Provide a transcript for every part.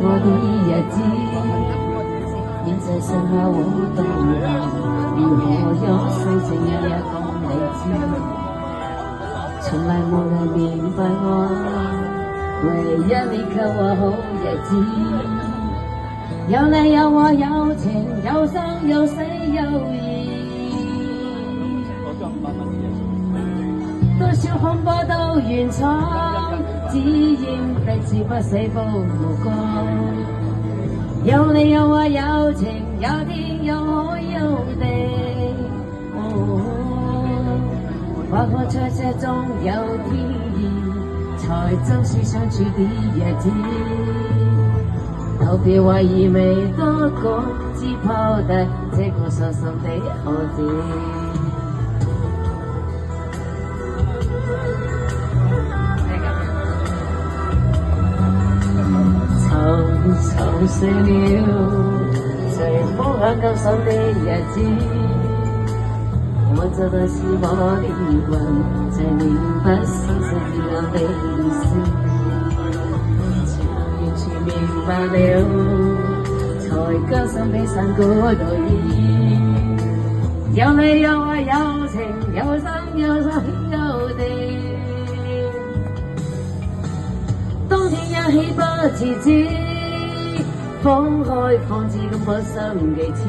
過的日子，現在剩下我獨行，如何有心情日日講你知，從來冇人明白我，唯一你給我好日子，有你有我有情有生有死有義，多少風波都原闖，只願彼此不死不無光。有你有我有情有天有海有地，花花菜菜中有天意，才珍惜相處的日子。道別話意味多過只拋低這個傷心的孩子。沉睡了，隨風向更深的日子，我找到是我的魂，才明白生死之間的意思。完全明白了，才甘心披上孤獨衣。有你有我有情有生有死有地，冬天也喜不自知，放開放肆咁開心幾次。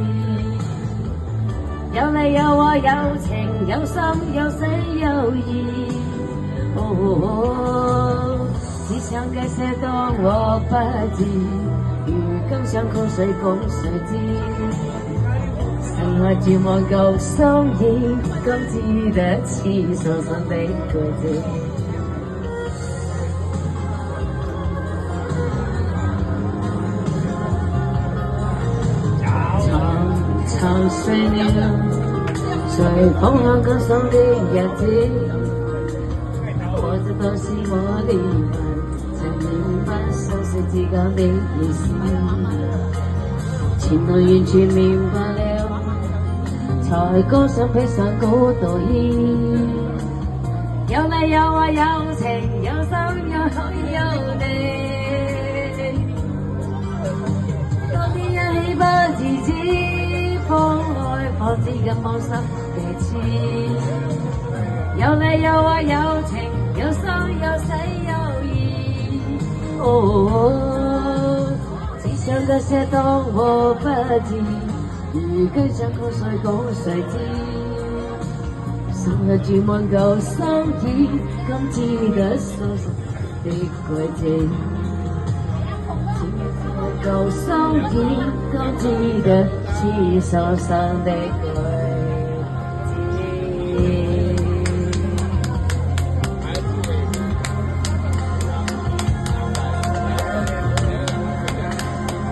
有你有我有情有生有死有義，只想這些當我不知，如今想哭誰講誰知，生活絕望夠心意，今知得似受傷的句子。沉睡了，隨風向更深的日子，我知道是我的份，才明白生死之間的意思。前來完全明白了，才甘心披上孤獨衣。有你有我有情有生有海有地，當天一起不自知，放開放肆咁放心彼此。有你有我有情有生有死有義，只想這些當我不知，如今想哭誰講誰知，生活絕望夠心意，今知得傷心的季節。夠心意，今知得似受傷的歌。